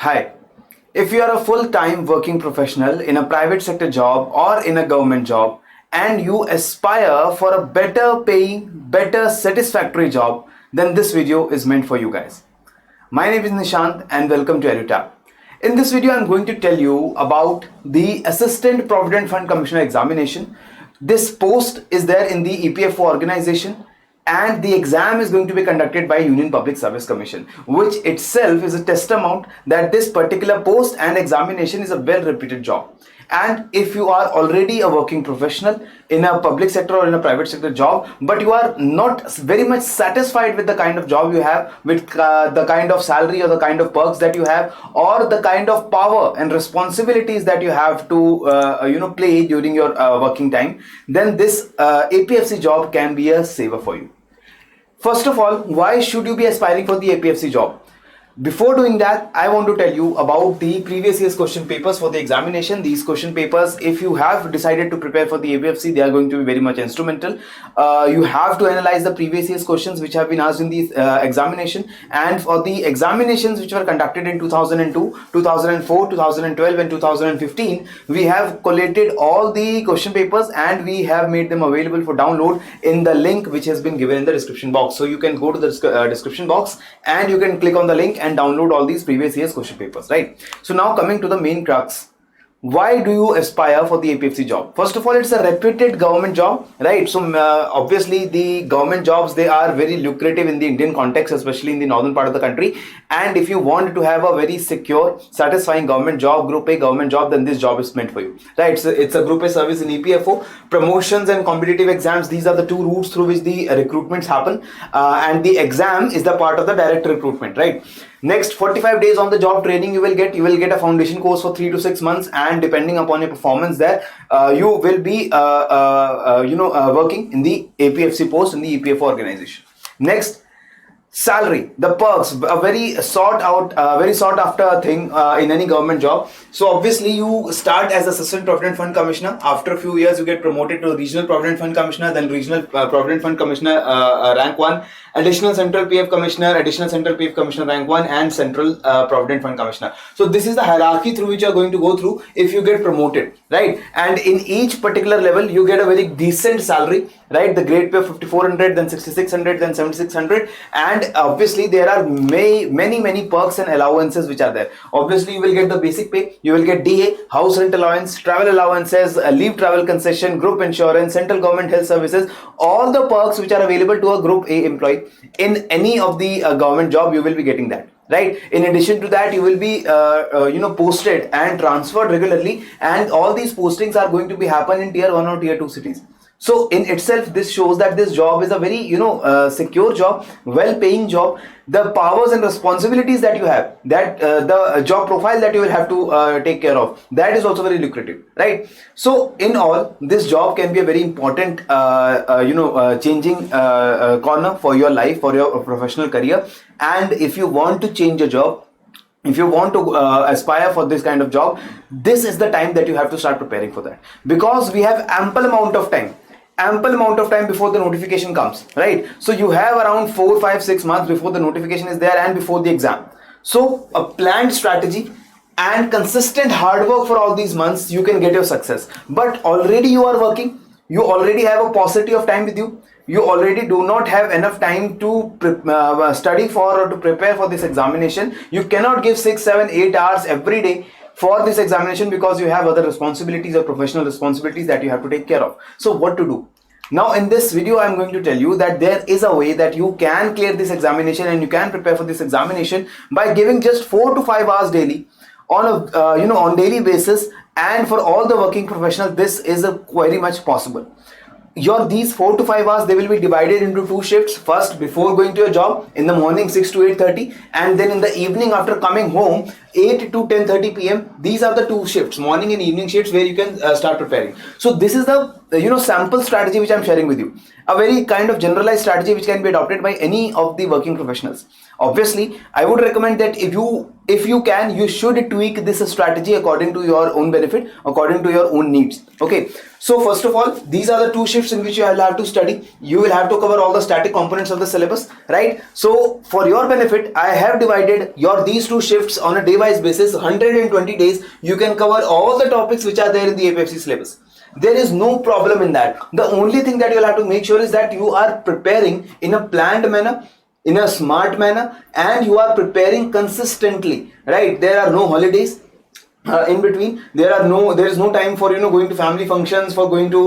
Hi, if you are a full-time working professional in a private sector job or in a government job and you aspire for a better paying, better satisfactory job, then this video is meant for you guys. My name is Nishant and welcome to EduTap. In this video, I'm going to tell you about the Assistant Provident Fund Commissioner examination. This post is there in the EPFO organization, and the exam is going to be conducted by Union Public Service Commission, which itself is a testament that this particular post and examination is a well-reputed job. And if you are already a working professional in a public sector or in a private sector job, but you are not very much satisfied with the kind of job you have, with the kind of salary or the kind of perks that you have, or the kind of power and responsibilities that you have to play during your working time, then this APFC job can be a saver for you. First of all, why should you be aspiring for the APFC job? Before doing that, I want to tell you about the previous year's question papers for the examination. These question papers, if you have decided to prepare for the APFC, they are going to be very much instrumental. You have to analyze the previous year's questions which have been asked in the examination. And for the examinations which were conducted in 2002, 2004, 2012 and 2015, we have collated all the question papers and we have made them available for download in the link which has been given in the description box. So you can go to the description box and you can click on the link and download all these previous year's question papers, right? So now coming to the main crux, why do you aspire for the APFC job? First of all, it's a reputed government job, right? So obviously the government jobs, they are very lucrative in the Indian context, especially in the northern part of the country. And if you want to have a very secure, satisfying government job, group A government job, then this job is meant for you, right? So it's a group A service in EPFO. Promotions and competitive exams, these are the two routes through which the recruitments happen. And the exam is the part of the direct recruitment, right? Next 45 days on the job training you will get a foundation course for 3 to 6 months, and depending upon your performance there, you will be working in the APFC post in the EPFO organization. Next, salary, the perks, a very sought after thing in any government job. So obviously you start as Assistant Provident Fund Commissioner. After a few years you get promoted to Regional Provident Fund Commissioner, then Regional Provident Fund Commissioner rank 1, Additional Central PF Commissioner, Additional Central PF Commissioner rank 1, and Central Provident Fund Commissioner. So this is the hierarchy through which you are going to go through if you get promoted, right? And in each particular level you get a very decent salary, right? The grade pay of 5,400, then 6,600, then 7,600, and obviously there are many perks and allowances which are there. Obviously you will get the basic pay, you will get DA, house rent allowance, travel allowances, leave travel concession, group insurance, central government health services, all the perks which are available to a group A employee. In any of the government job you will be getting that, right? In addition to that, you will be posted and transferred regularly, and all these postings are going to be happen in tier 1 or tier 2 cities. So in itself, this shows that this job is a very secure job, well-paying job. The powers and responsibilities that you have, that the job profile that you will have to take care of, that is also very lucrative, right? So in all, this job can be a very important changing corner for your life, for your professional career. And if you want to change your job, if you want to aspire for this kind of job, this is the time that you have to start preparing for that, because we have ample amount of time before the notification comes, right? So you have around 4, 5, 6 months before the notification is there and before the exam. So a planned strategy and consistent hard work for all these months, you can get your success. But already you are working, you already have a paucity of time with you, you already do not have enough time to study for or to prepare for this examination. You cannot give 6, 7, 8 hours every day for this examination because you have other responsibilities or professional responsibilities that you have to take care of. So what to do? Now in this video I am going to tell you that there is a way that you can clear this examination and you can prepare for this examination by giving just 4 to 5 hours daily on a on daily basis, and for all the working professionals this is very much possible. These 4 to 5 hours, they will be divided into 2 shifts. First, before going to your job in the morning 6 to 8:30, and then in the evening after coming home 8 to 10:30 p.m. These are the 2 shifts, morning and evening shifts, where you can start preparing. So this is the sample strategy which I'm sharing with you, a very kind of generalized strategy which can be adopted by any of the working professionals. Obviously, I would recommend that if you can, you should tweak this strategy according to your own benefit, according to your own needs. Okay, so first of all, these are the two shifts in which you will have to study. You will have to cover all the static components of the syllabus, right? So for your benefit, I have divided these two shifts on a day-wise basis. 120 days, you can cover all the topics which are there in the APFC syllabus. There is no problem in that. The only thing that you'll have to make sure is that you are preparing in a planned manner, in a smart manner, and you are preparing consistently, right? There are no holidays in between. There is no time for going to family functions, for going to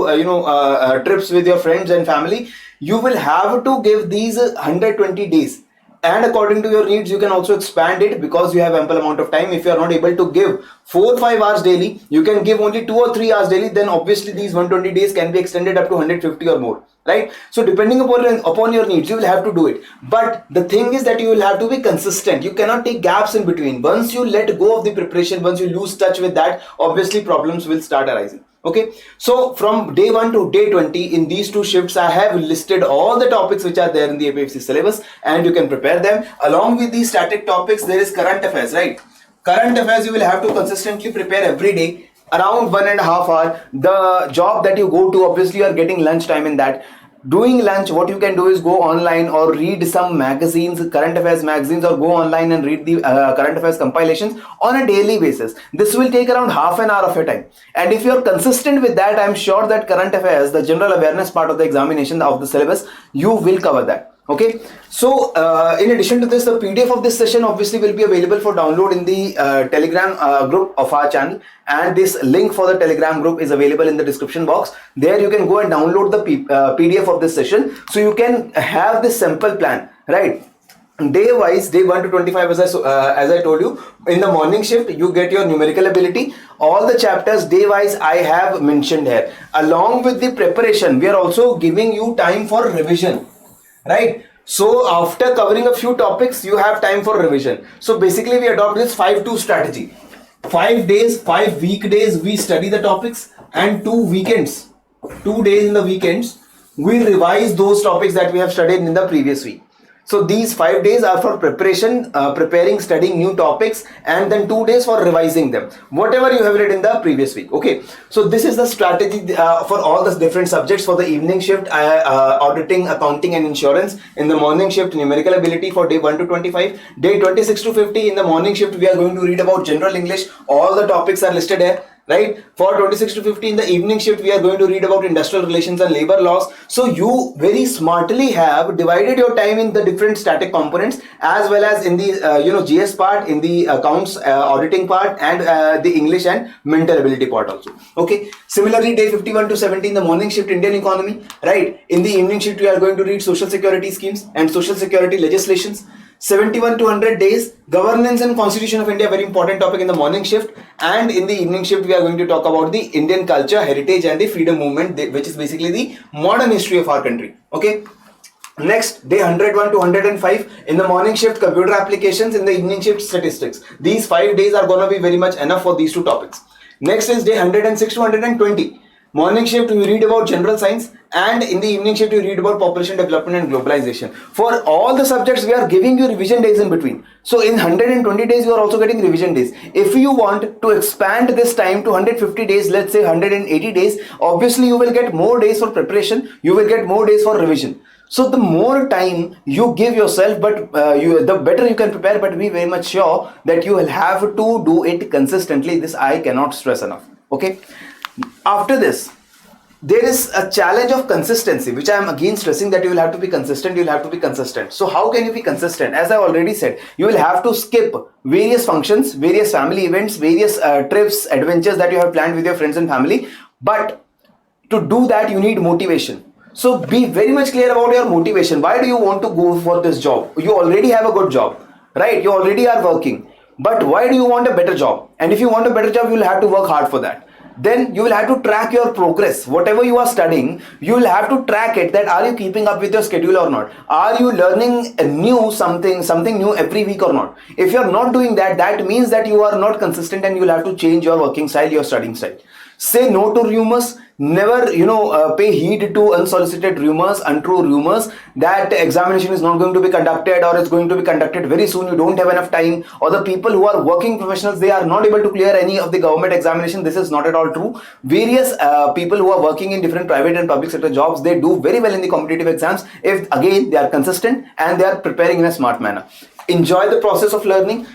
trips with your friends and family. You will have to give these 120 days, and according to your needs you can also expand it, because you have ample amount of time. If you are not able to give 4-5 hours daily, you can give only 2 or 3 hours daily. Then obviously these 120 days can be extended up to 150 or more, right? So depending upon your needs, you will have to do it. But the thing is that you will have to be consistent. You cannot take gaps in between. Once you let go of the preparation, once you lose touch with that, obviously problems will start arising. Okay, so from day 1 to day 20, in these two shifts, I have listed all the topics which are there in the APFC syllabus, and you can prepare them. Along with these static topics, there is current affairs, right? Current affairs you will have to consistently prepare every day, around 1.5 hours. The job that you go to, obviously you are getting lunch time in that. Doing lunch, what you can do is go online or read some magazines, current affairs magazines, or go online and read the current affairs compilations on a daily basis. This will take around half an hour of your time, and if you are consistent with that, I am sure that current affairs, the general awareness part of the examination of the syllabus, you will cover that. Okay, so in addition to this, the PDF of this session obviously will be available for download in the Telegram group of our channel, and this link for the Telegram group is available in the description box. There you can go and download the PDF of this session, so you can have this simple plan, right? Day wise, day 1 to 25, as I told you, in the morning shift you get your numerical ability. All the chapters day wise I have mentioned here. Along with the preparation, we are also giving you time for revision, right? So after covering a few topics, you have time for revision. So basically we adopt this 5-2 strategy. 5 days, 5 weekdays we study the topics, and 2 weekends, 2 days in the weekends we revise those topics that we have studied in the previous week. So these 5 days are for preparation, preparing, studying new topics, and then 2 days for revising them, whatever you have read in the previous week. Okay, so this is the strategy for all the different subjects. For the evening shift, auditing, accounting and insurance. In the morning shift, numerical ability for day 1 to 25. Day 26 to 50, in the morning shift we are going to read about general English. All the topics are listed here, right? For 26 to 50 in the evening shift, we are going to read about industrial relations and labor laws. So you very smartly have divided your time in the different static components, as well as in the GS part, in the accounts auditing part, and the English and mental ability part also. Okay, similarly day 51 to 70 in the morning shift, Indian economy, right? In the evening shift we are going to read social security schemes and social security legislations. 71 to 100 days, governance and constitution of India, very important topic in the morning shift, and in the evening shift we are going to talk about the Indian culture, heritage and the freedom movement, which is basically the modern history of our country. Okay, next day 101 to 105, in the morning shift computer applications, in the evening shift statistics. These 5 days are going to be very much enough for these two topics. Next is day 106 to 120. Morning shift you read about general science, and in the evening shift you read about population development and globalization. For all the subjects we are giving you revision days in between. So in 120 days you are also getting revision days. If you want to expand this time to 150 days, let's say 180 days, obviously you will get more days for preparation, you will get more days for revision. So the more time you give yourself, but the better you can prepare, but be very much sure that you will have to do it consistently. This I cannot stress enough. Okay, after this there is a challenge of consistency, which I am again stressing, that you will have to be consistent. You will have to be consistent. So how can you be consistent? As I already said, you will have to skip various functions, various family events, various trips, adventures that you have planned with your friends and family. But to do that you need motivation. So be very much clear about your motivation. Why do you want to go for this job? You already have a good job, right? You already are working, but why do you want a better job? And if you want a better job, you will have to work hard for that. Then you will have to track your progress. Whatever you are studying, you will have to track it, that are you keeping up with your schedule or not? Are you learning something new every week or not? If you are not doing that, that means that you are not consistent, and you will have to change your working style, your studying style. Say no to rumors. Never, pay heed to unsolicited rumors, untrue rumors that examination is not going to be conducted or is going to be conducted very soon. You don't have enough time, or the people who are working professionals, they are not able to clear any of the government examination. This is not at all true. Various people who are working in different private and public sector jobs, they do very well in the competitive exams if again they are consistent and they are preparing in a smart manner. Enjoy the process of learning.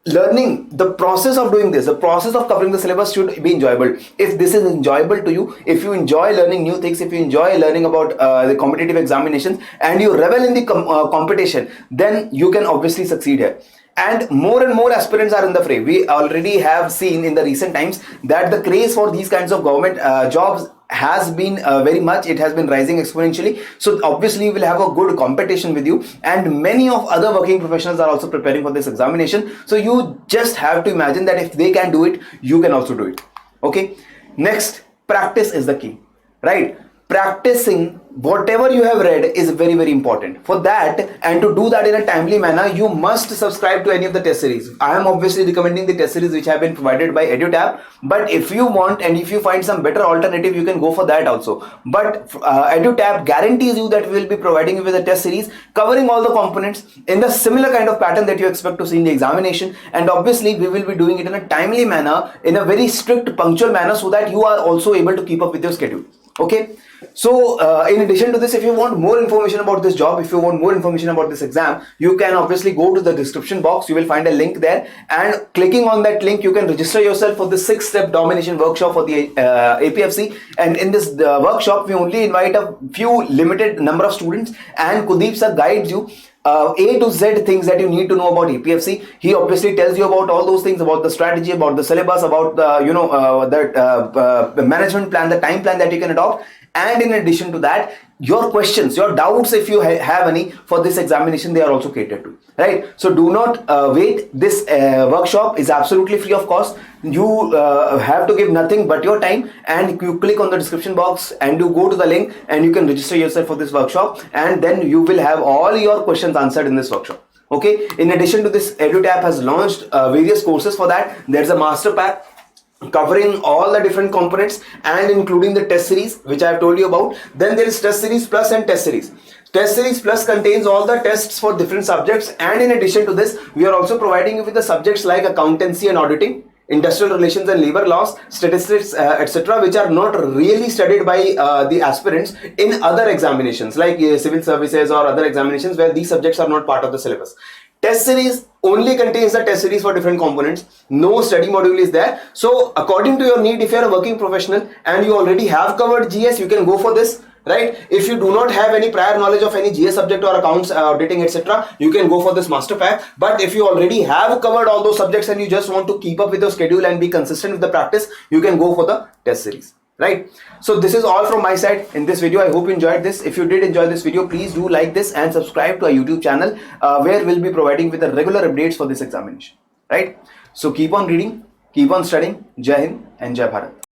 The process of doing this, the process of covering the syllabus should be enjoyable. If this is enjoyable to you, if you enjoy learning new things, if you enjoy learning about the competitive examinations and you revel in the competition, then you can obviously succeed here. And more aspirants are in the fray. We already have seen in the recent times that the craze for these kinds of government jobs has been very much, it has been rising exponentially. So obviously you will have a good competition with you, and many of other working professionals are also preparing for this examination. So you just have to imagine that if they can do it, you can also do it. Okay, next, practice is the key, right? Practicing whatever you have read is very important. For that, and to do that in a timely manner, you must subscribe to any of the test series. I am obviously recommending the test series which have been provided by EduTab, but if you want and if you find some better alternative, you can go for that also. But EduTab guarantees you that we will be providing you with a test series covering all the components in the similar kind of pattern that you expect to see in the examination, and obviously we will be doing it in a timely manner, in a very strict punctual manner, so that you are also able to keep up with your schedule. Okay, so in addition to this, if you want more information about this job, if you want more information about this exam, you can obviously go to the description box. You will find a link there, and clicking on that link, you can register yourself for the 6-step domination workshop for the APFC. And in this workshop, we only invite a few limited number of students, and Kudeep sir guides you A to Z things that you need to know about APFC. He obviously tells you about all those things, about the strategy, about the syllabus, about the management plan, the time plan that you can adopt. And in addition to that, your questions, your doubts, if you have any for this examination, they are also catered to, right? So do not wait. This workshop is absolutely free of cost. You have to give nothing but your time, and you click on the description box and you go to the link and you can register yourself for this workshop, and then you will have all your questions answered in this workshop. Okay, in addition to this, EduTab has launched various courses for that. There's a master pack covering all the different components and including the test series which I have told you about. Then there is test series plus and test series. Test series plus contains all the tests for different subjects, and in addition to this, we are also providing you with the subjects like accountancy and auditing, industrial relations and labor laws, statistics, etc., which are not really studied by the aspirants in other examinations like civil services or other examinations where these subjects are not part of the syllabus. Test series only contains the test series for different components. No study module is there. So according to your need, if you are a working professional and you already have covered GS, you can go for this, right? If you do not have any prior knowledge of any GS subject or accounts, auditing, etc., you can go for this master pack. But if you already have covered all those subjects and you just want to keep up with your schedule and be consistent with the practice, you can go for the test series. Right, so this is all from my side in this video. I hope you enjoyed this. If you did enjoy this video, please do like this and subscribe to our YouTube channel where we'll be providing with the regular updates for this examination. Right, so keep on reading, keep on studying. Jai Hind and Jai Bharat.